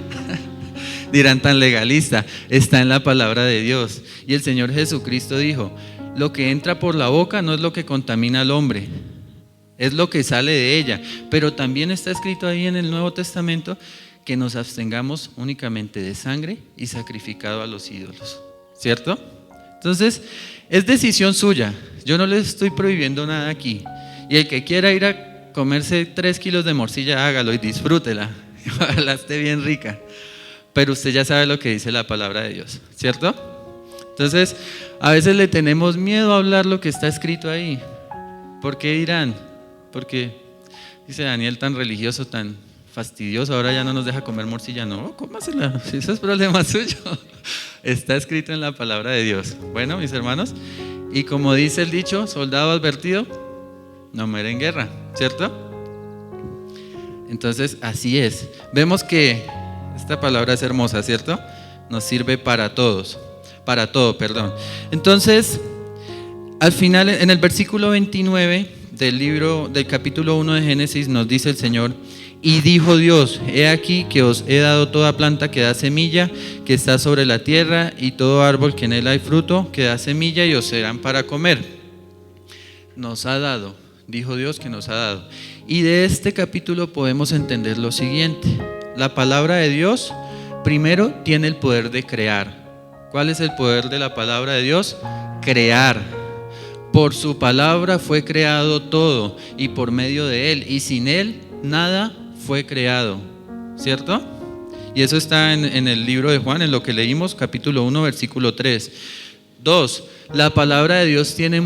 dirán: tan legalista. Está en la palabra de Dios. Y el Señor Jesucristo dijo: lo que entra por la boca no es lo que contamina al hombre, es lo que sale de ella. Pero también está escrito ahí en el Nuevo Testamento que nos abstengamos únicamente de sangre y sacrificado a los ídolos, ¿cierto? Entonces, es decisión suya. Yo no le estoy prohibiendo nada aquí. Y el que quiera ir a comerse 3 kilos de morcilla, hágalo y disfrútela. Ojalá esté bien rica. Pero usted ya sabe lo que dice la palabra de Dios, ¿cierto? Entonces, a veces le tenemos miedo a hablar lo que está escrito ahí. ¿Por qué dirán? Porque dice Daniel, tan religioso, tan fastidioso, ahora ya no nos deja comer morcilla. No, cómasela, si eso es problema suyo. Está escrito en la palabra de Dios. Bueno, mis hermanos, y como dice el dicho, soldado advertido no muere en guerra, ¿cierto? Entonces, así es. Vemos que esta palabra es hermosa, ¿cierto? Nos sirve para todos, para todo, perdón. Entonces, al final, en el versículo 29 del capítulo 1 de Génesis, nos dice el Señor: y dijo Dios: he aquí que os he dado toda planta que da semilla, que está sobre la tierra, y todo árbol que en él hay fruto, que da semilla, y os serán para comer. Nos ha dado, dijo Dios que nos ha dado. Y de este capítulo podemos entender lo siguiente: la palabra de Dios, primero, tiene el poder de crear. ¿Cuál es el poder de la palabra de Dios? Crear. Por su palabra fue creado todo, y por medio de él, y sin él nada fue creado, ¿cierto? Y eso está en el libro de Juan, en lo que leímos, capítulo 1, versículo 3. 2, la palabra de Dios tiene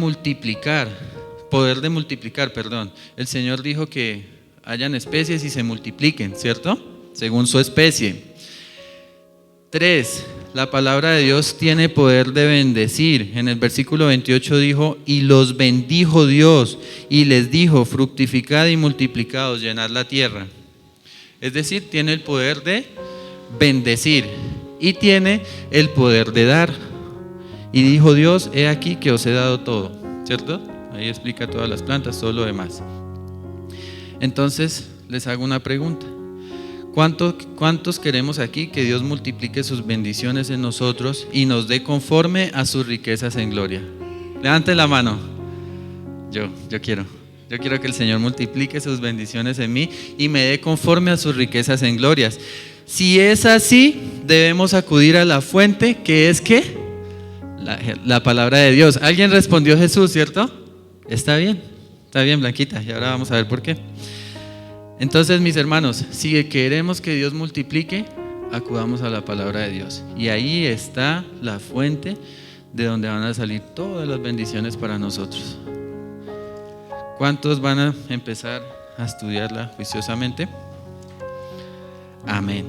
poder de multiplicar, perdón. El Señor dijo que hayan especies y se multipliquen, ¿cierto? Según su especie. 3, la palabra de Dios tiene poder de bendecir. En el versículo 28 dijo: y los bendijo Dios, y les dijo: fructificad y multiplicaos, llenad la tierra. Es decir, tiene el poder de bendecir y tiene el poder de dar. Y dijo Dios: he aquí que os he dado todo, ¿cierto? Ahí explica todas las plantas, todo lo demás. Entonces, les hago una pregunta. ¿Cuántos queremos aquí que Dios multiplique sus bendiciones en nosotros y nos dé conforme a sus riquezas en gloria? Levanten la mano. Yo quiero que el Señor multiplique sus bendiciones en mí y me dé conforme a sus riquezas en glorias. Si es así, debemos acudir a la fuente, que es ¿qué? La palabra de Dios. ¿Alguien respondió Jesús, cierto? Está bien, Blanquita, y ahora vamos a ver por qué. Entonces, mis hermanos, si queremos que Dios multiplique, acudamos a la palabra de Dios. Y ahí está la fuente de donde van a salir todas las bendiciones para nosotros. ¿Cuántos van a empezar a estudiarla juiciosamente? Amén.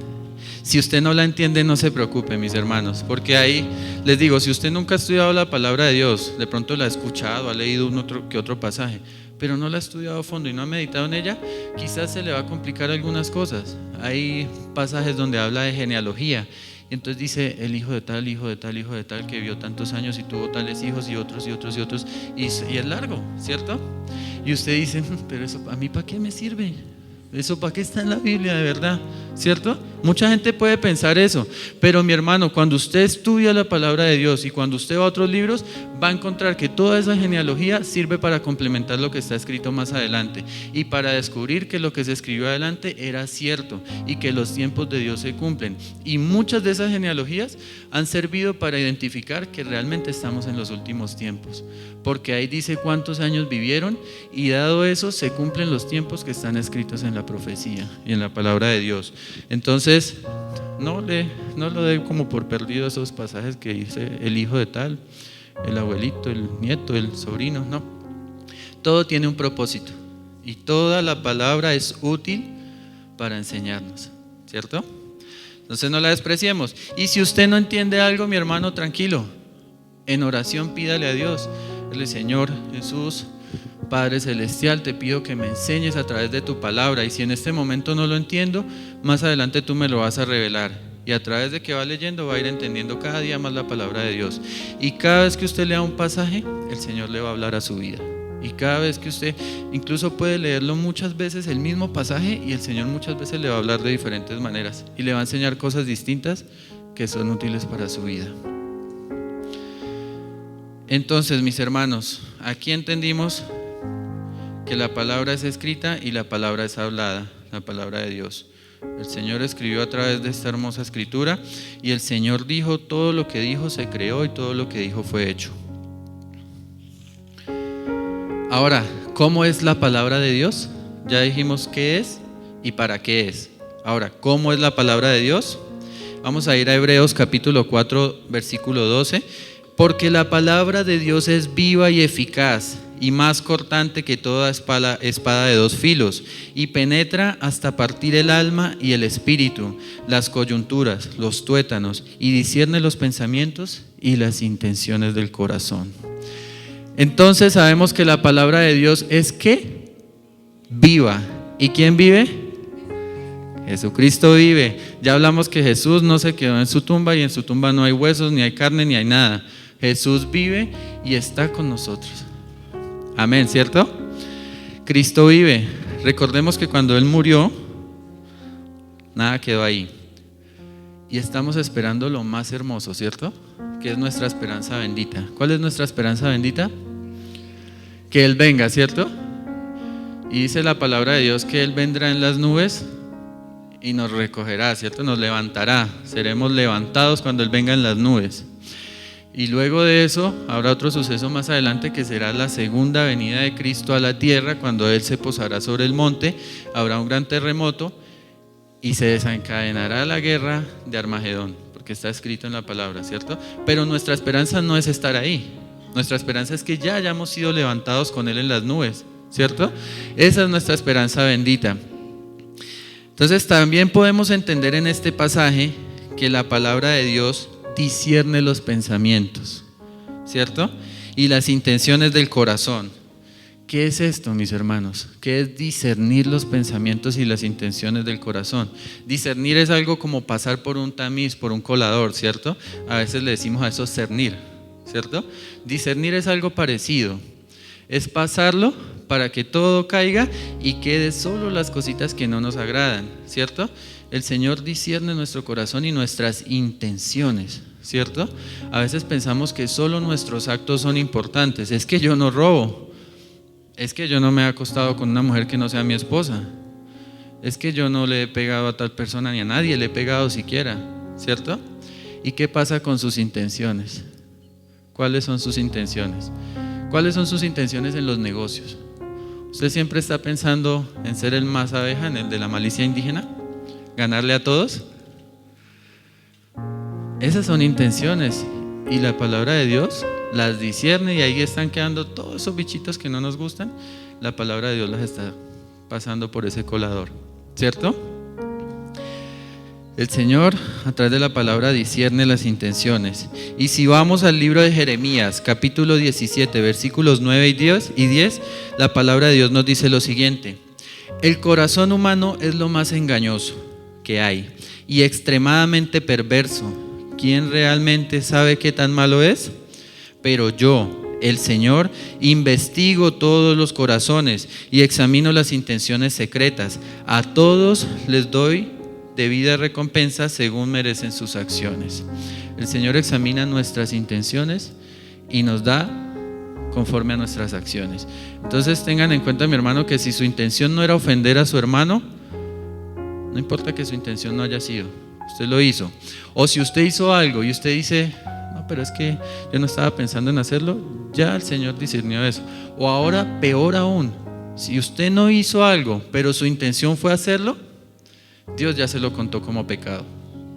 Si usted no la entiende, no se preocupe, mis hermanos, porque ahí les digo, si usted nunca ha estudiado la palabra de Dios, de pronto la ha escuchado, ha leído otro pasaje, pero no la ha estudiado a fondo y no ha meditado en ella, quizás se le va a complicar algunas cosas. Hay pasajes donde habla de genealogía, y entonces dice el hijo de tal, hijo de tal, hijo de tal, que vivió tantos años y tuvo tales hijos y otros, y es largo, ¿cierto? Y usted dice, pero eso a mí ¿para qué me sirve? ¿Eso para qué está en la Biblia de verdad? ¿Cierto? Mucha gente puede pensar eso, pero mi hermano, cuando usted estudia la palabra de Dios y cuando usted va a otros libros, va a encontrar que toda esa genealogía sirve para complementar lo que está escrito más adelante y para descubrir que lo que se escribió adelante era cierto y que los tiempos de Dios se cumplen. Y muchas de esas genealogías han servido para identificar que realmente estamos en los últimos tiempos, porque ahí dice cuántos años vivieron y dado eso se cumplen los tiempos que están escritos en la profecía y en la palabra de Dios. Entonces, no lo dé como por perdido esos pasajes que dice el hijo de tal, el abuelito, el nieto, el sobrino, no. Todo tiene un propósito y toda la palabra es útil para enseñarnos, ¿cierto? Entonces no la despreciemos. Y si usted no entiende algo, mi hermano, tranquilo, en oración pídale a Dios, dile: Señor Jesús, Padre Celestial, te pido que me enseñes a través de tu palabra, y si en este momento no lo entiendo, más adelante tú me lo vas a revelar, y a través de que va leyendo va a ir entendiendo cada día más la palabra de Dios. Y cada vez que usted lea un pasaje, el Señor le va a hablar a su vida, y cada vez que usted incluso puede leerlo muchas veces el mismo pasaje, y el Señor muchas veces le va a hablar de diferentes maneras y le va a enseñar cosas distintas que son útiles para su vida. Entonces, mis hermanos, aquí entendimos que la palabra es escrita y la palabra es hablada, la palabra de Dios. El Señor escribió a través de esta hermosa escritura y el Señor dijo: todo lo que dijo se creó y todo lo que dijo fue hecho. Ahora, ¿cómo es la palabra de Dios? Ya dijimos qué es y para qué es. Ahora, ¿cómo es la palabra de Dios? Vamos a ir a Hebreos capítulo 4, versículo 12. Porque la palabra de Dios es viva y eficaz y más cortante que toda espada de dos filos, y penetra hasta partir el alma y el espíritu, las coyunturas, los tuétanos, y discierne los pensamientos y las intenciones del corazón. Entonces sabemos que la palabra de Dios es ¿qué? Viva. ¿Y quién vive? Jesucristo vive. Ya hablamos que Jesús no se quedó en su tumba, y en su tumba no hay huesos, ni hay carne, ni hay nada. Jesús vive y está con nosotros. Amén, ¿cierto? Cristo vive. Recordemos que cuando Él murió, nada quedó ahí. Y estamos esperando lo más hermoso, ¿cierto? Que es nuestra esperanza bendita. ¿Cuál es nuestra esperanza bendita? Que Él venga, ¿cierto? Y dice la palabra de Dios que Él vendrá en las nubes y nos recogerá, ¿cierto? Nos levantará. Seremos levantados cuando Él venga en las nubes. Y luego de eso habrá otro suceso más adelante, que será la segunda venida de Cristo a la tierra, cuando Él se posará sobre el monte. Habrá un gran terremoto y se desencadenará la guerra de Armagedón, porque está escrito en la palabra, ¿cierto? Pero nuestra esperanza no es estar ahí. Nuestra esperanza es que ya hayamos sido levantados con Él en las nubes, ¿cierto? Esa es nuestra esperanza bendita. Entonces también podemos entender en este pasaje que la palabra de Dios discierne los pensamientos, ¿cierto? Y las intenciones del corazón. ¿Qué es esto, mis hermanos? ¿Qué es discernir los pensamientos y las intenciones del corazón? Discernir es algo como pasar por un tamiz, por un colador, ¿cierto? A veces le decimos a eso cernir, ¿cierto? Discernir es algo parecido. es pasarlo para que todo caiga y quede solo las cositas que no nos agradan, ¿cierto? El Señor discierne nuestro corazón y nuestras intenciones, ¿cierto? A veces pensamos que solo nuestros actos son importantes. Es que yo no robo, es que yo no me he acostado con una mujer que no sea mi esposa, es que yo no le he pegado a tal persona ni a nadie le he pegado siquiera, ¿cierto? ¿Y qué pasa con sus intenciones? ¿Cuáles son sus intenciones? ¿Cuáles son sus intenciones en los negocios? ¿Usted siempre está pensando en ser el más abeja, en el de la malicia indígena? ¿Ganarle a todos? Esas son intenciones y la palabra de Dios las discierne y ahí están quedando todos esos bichitos que no nos gustan. La palabra de Dios las está pasando por ese colador, ¿cierto? El Señor a través de la palabra discierne las intenciones. Y si vamos al libro de Jeremías, capítulo 17, versículos 9 y 10, la palabra de Dios nos dice lo siguiente: el corazón humano es lo más engañoso que hay y extremadamente perverso. ¿Quién realmente sabe qué tan malo es? Pero yo, el Señor, investigo todos los corazones y examino las intenciones secretas. A todos les doy debida recompensa según merecen sus acciones. El Señor examina nuestras intenciones y nos da conforme a nuestras acciones. Entonces tengan en cuenta, mi hermano, que si su intención no era ofender a su hermano, no importa que su intención no haya sido, usted lo hizo. O si usted hizo algo y usted dice, no, pero es que yo no estaba pensando en hacerlo, ya el Señor discernió eso. O ahora, peor aún, si usted no hizo algo, pero su intención fue hacerlo, Dios ya se lo contó como pecado,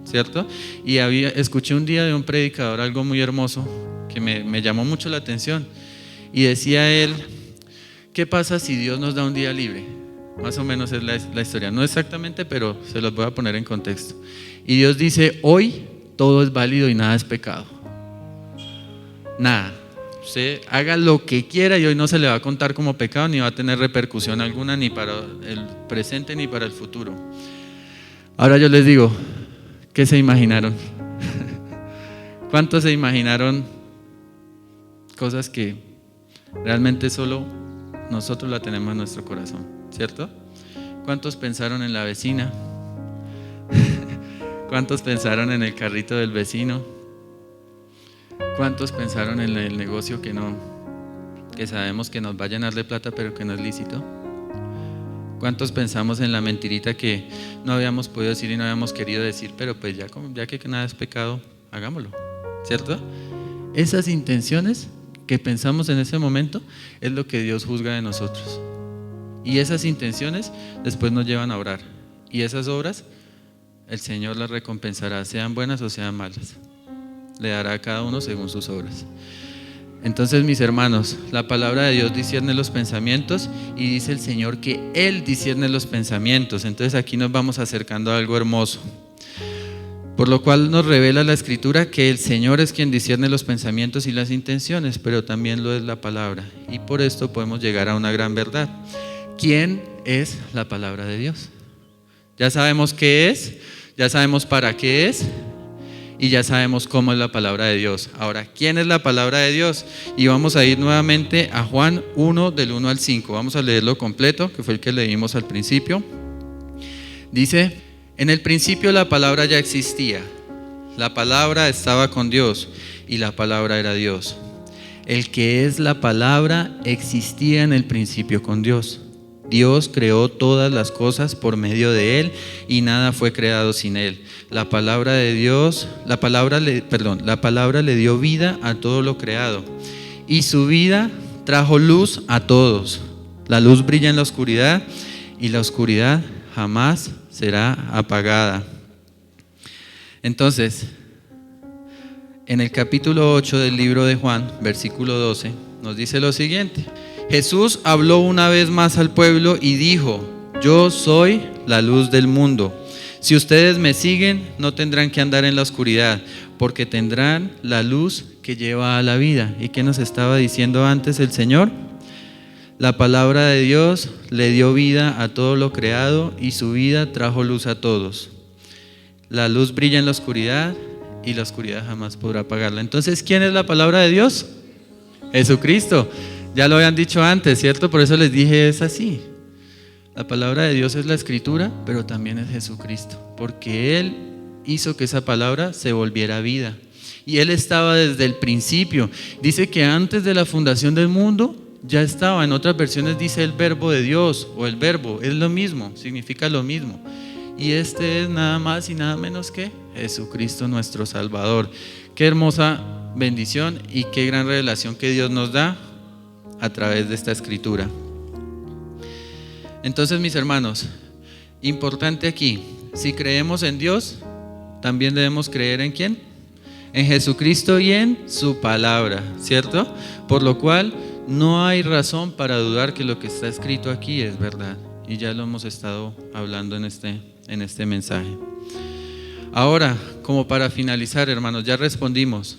¿cierto? Y escuché un día de un predicador algo muy hermoso que me llamó mucho la atención. Y decía él, ¿qué pasa si Dios nos da un día libre? Más o menos es la historia, no exactamente, pero se los voy a poner en contexto. Y Dios dice, hoy todo es válido y nada es pecado. Nada. Usted haga lo que quiera y hoy no se le va a contar como pecado ni va a tener repercusión alguna ni para el presente ni para el futuro. Ahora yo les digo, ¿qué se imaginaron? ¿Cuántos se imaginaron cosas que realmente solo nosotros la tenemos en nuestro corazón, ¿cierto? ¿Cuántos pensaron en la vecina? ¿Cuántos pensaron en el carrito del vecino? ¿Cuántos pensaron en el negocio que sabemos que nos va a llenar de plata pero que no es lícito? ¿Cuántos pensamos en la mentirita que no habíamos podido decir y no habíamos querido decir, pero pues ya que nada es pecado, hagámoslo, ¿cierto? Esas intenciones que pensamos en ese momento es lo que Dios juzga de nosotros. Y esas intenciones después nos llevan a orar. Y esas obras el Señor las recompensará, sean buenas o sean malas. Le dará a cada uno según sus obras. Entonces, mis hermanos, la palabra de Dios discierne los pensamientos y dice el Señor que Él discierne los pensamientos. Entonces aquí nos vamos acercando a algo hermoso, por lo cual nos revela la Escritura que el Señor es quien discierne los pensamientos y las intenciones, pero también lo es la palabra. Y por esto podemos llegar a una gran verdad. ¿Quién es la palabra de Dios? Ya sabemos qué es, ya sabemos para qué es, y ya sabemos cómo es la palabra de Dios. Ahora, ¿quién es la palabra de Dios? Y vamos a ir nuevamente a Juan 1, del 1 al 5. Vamos a leerlo completo, que fue el que leímos al principio. Dice, en el principio la palabra ya existía. La palabra estaba con Dios y la palabra era Dios. El que es la palabra existía en el principio con Dios. Dios creó todas las cosas por medio de Él y nada fue creado sin Él. La palabra le dio vida a todo lo creado y su vida trajo luz a todos. La luz brilla en la oscuridad y la oscuridad jamás será apagada. Entonces, en el capítulo 8 del libro de Juan, versículo 12, nos dice lo siguiente. Jesús habló una vez más al pueblo y dijo, yo soy la luz del mundo. Si ustedes me siguen, no tendrán que andar en la oscuridad, porque tendrán la luz que lleva a la vida. ¿Y qué nos estaba diciendo antes el Señor? La palabra de Dios le dio vida a todo lo creado y su vida trajo luz a todos. La luz brilla en la oscuridad y la oscuridad jamás podrá apagarla. Entonces, ¿quién es la palabra de Dios? Jesucristo. Ya lo habían dicho antes, ¿cierto? Por eso les dije, es así. La palabra de Dios es la Escritura, pero también es Jesucristo, porque Él hizo que esa palabra se volviera vida. Y Él estaba desde el principio. Dice que antes de la fundación del mundo ya estaba. En otras versiones dice el verbo de Dios o el verbo. Es lo mismo, significa lo mismo. Y este es nada más y nada menos que Jesucristo nuestro Salvador. Qué hermosa bendición y qué gran revelación que Dios nos da a través de esta Escritura. Entonces, mis hermanos, importante aquí, si creemos en Dios, también debemos creer ¿en quién? En Jesucristo y en su palabra, ¿cierto? Por lo cual no hay razón para dudar que lo que está escrito aquí es verdad. Y ya lo hemos estado hablando en este mensaje. Ahora, como para finalizar, hermanos, ya respondimos.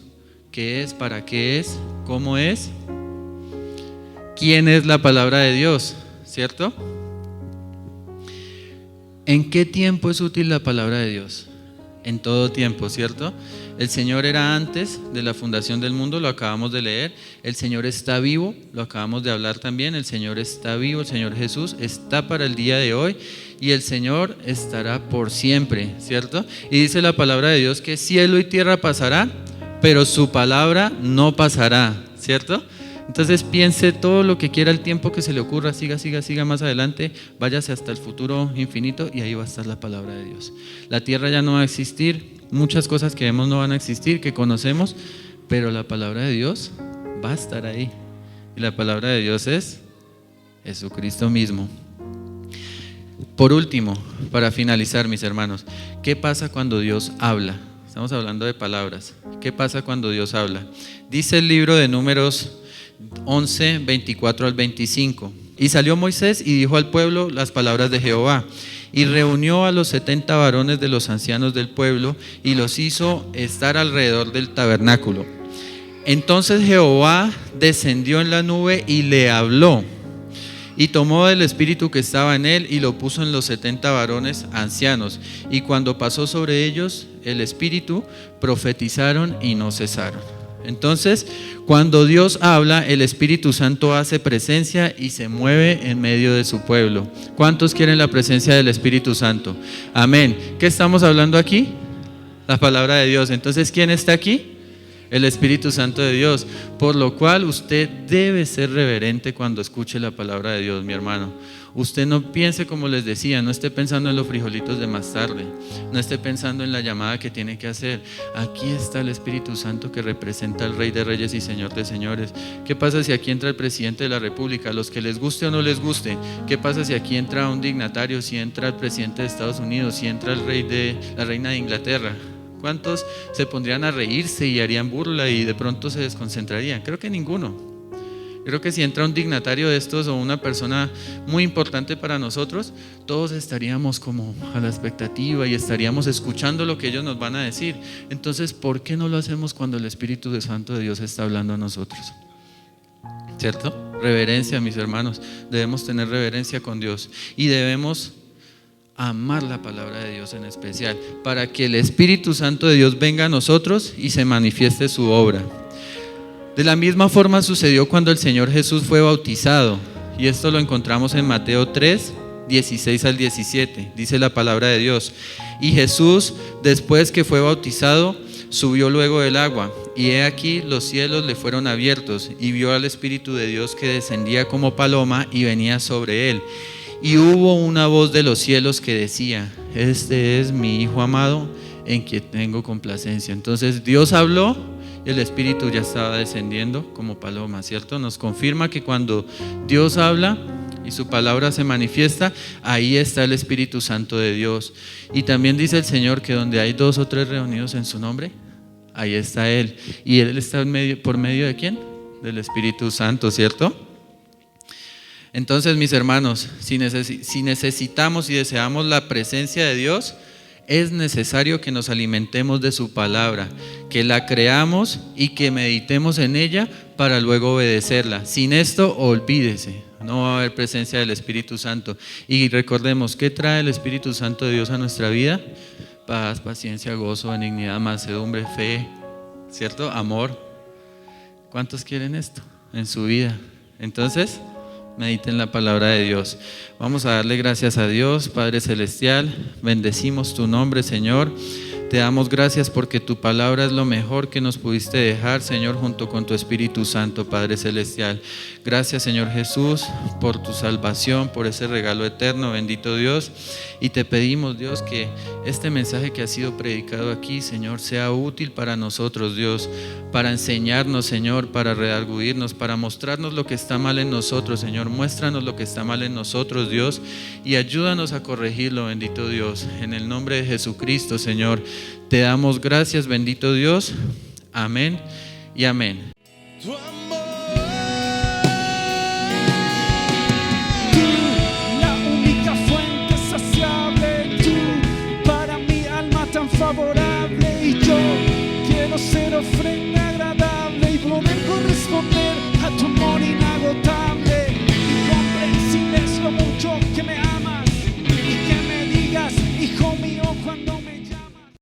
¿Qué es? ¿Para qué es? ¿Cómo es? ¿Quién es la palabra de Dios? ¿Cierto? ¿En qué tiempo es útil la palabra de Dios? En todo tiempo, ¿cierto? El Señor era antes de la fundación del mundo, lo acabamos de leer. El Señor está vivo, lo acabamos de hablar también. El Señor está vivo, el Señor Jesús está para el día de hoy y el Señor estará por siempre, ¿cierto? Y dice la palabra de Dios que cielo y tierra pasará, pero su palabra no pasará, ¿cierto? Entonces piense todo lo que quiera, el tiempo que se le ocurra, siga más adelante, váyase hasta el futuro infinito y ahí va a estar la palabra de Dios. La tierra ya no va a existir, muchas cosas que vemos no van a existir, que conocemos, pero la palabra de Dios va a estar ahí. Y la palabra de Dios es Jesucristo mismo. Por último, para finalizar, mis hermanos, ¿qué pasa cuando Dios habla? Estamos hablando de palabras. ¿Qué pasa cuando Dios habla? Dice el libro de Números 11, 24 al 25. Y salió Moisés y dijo al pueblo las palabras de Jehová. Y reunió a los 70 varones de los ancianos del pueblo y los hizo estar alrededor del tabernáculo. Entonces Jehová descendió en la nube y le habló. Y tomó del espíritu que estaba en él y lo puso en los 70 varones ancianos. Y cuando pasó sobre ellos el espíritu, profetizaron y no cesaron. Entonces, cuando Dios habla, el Espíritu Santo hace presencia y se mueve en medio de su pueblo. ¿Cuántos quieren la presencia del Espíritu Santo? Amén. ¿Qué estamos hablando aquí? La palabra de Dios. Entonces, ¿quién está aquí? El Espíritu Santo de Dios. Por lo cual usted debe ser reverente cuando escuche la palabra de Dios, mi hermano. Usted no piense como les decía, no esté pensando en los frijolitos de más tarde, no esté pensando en la llamada que tiene que hacer. Aquí está el Espíritu Santo que representa al Rey de Reyes y Señor de Señores. ¿Qué pasa si aquí entra el presidente de la República? Los que les guste o no les guste. ¿Qué pasa si aquí entra un dignatario, si entra el presidente de Estados Unidos, si entra el rey la reina de Inglaterra? ¿Cuántos se pondrían a reírse y harían burla y de pronto se desconcentrarían? Creo que ninguno. Creo que si entra un dignatario de estos o una persona muy importante para nosotros, todos estaríamos como a la expectativa y estaríamos escuchando lo que ellos nos van a decir. Entonces, ¿por qué no lo hacemos cuando el Espíritu Santo de Dios está hablando a nosotros? ¿Cierto? Reverencia, mis hermanos. Debemos tener reverencia con Dios y debemos amar la palabra de Dios en especial, para que el Espíritu Santo de Dios venga a nosotros y se manifieste su obra. De la misma forma sucedió cuando el Señor Jesús fue bautizado, y esto lo encontramos en Mateo 3, 16 al 17, dice la palabra de Dios. Y Jesús, después que fue bautizado, subió luego del agua, y he aquí los cielos le fueron abiertos, y vio al Espíritu de Dios que descendía como paloma y venía sobre él. Y hubo una voz de los cielos que decía: este es mi Hijo amado, en quien tengo complacencia. Entonces Dios habló y el Espíritu ya estaba descendiendo como paloma, ¿cierto? Nos confirma que cuando Dios habla y su palabra se manifiesta, ahí está el Espíritu Santo de Dios. Y también dice el Señor que donde hay 2 o 3 reunidos en su nombre, ahí está Él. Y Él está ¿por medio de quién? Del Espíritu Santo, ¿cierto? Entonces, mis hermanos, si necesitamos y deseamos la presencia de Dios, es necesario que nos alimentemos de su palabra, que la creamos y que meditemos en ella para luego obedecerla. Sin esto, olvídese, no va a haber presencia del Espíritu Santo. Y recordemos, ¿qué trae el Espíritu Santo de Dios a nuestra vida? Paz, paciencia, gozo, benignidad, mansedumbre, fe, ¿cierto? Amor. ¿Cuántos quieren esto en su vida? Entonces, mediten la palabra de Dios. Vamos a darle gracias a Dios, Padre Celestial. Bendecimos tu nombre, Señor. Te damos gracias porque tu palabra es lo mejor que nos pudiste dejar, Señor, junto con tu Espíritu Santo, Padre Celestial. Gracias, Señor Jesús, por tu salvación, por ese regalo eterno, bendito Dios. Y te pedimos, Dios, que este mensaje que ha sido predicado aquí, Señor, sea útil para nosotros, Dios, para enseñarnos, Señor, para redarguirnos, para mostrarnos lo que está mal en nosotros, Señor. Muéstranos lo que está mal en nosotros, Dios, y ayúdanos a corregirlo, bendito Dios. En el nombre de Jesucristo, Señor, te damos gracias, bendito Dios. Amén y amén. Tu amor. Tú, la única fuente saciable, tú, para mi alma tan favorable. Y yo quiero ser ofrenda agradable y poder corresponder a tu amor inagotable. Incomprensible es lo mucho que me amas y que me digas, hijo mío, cuando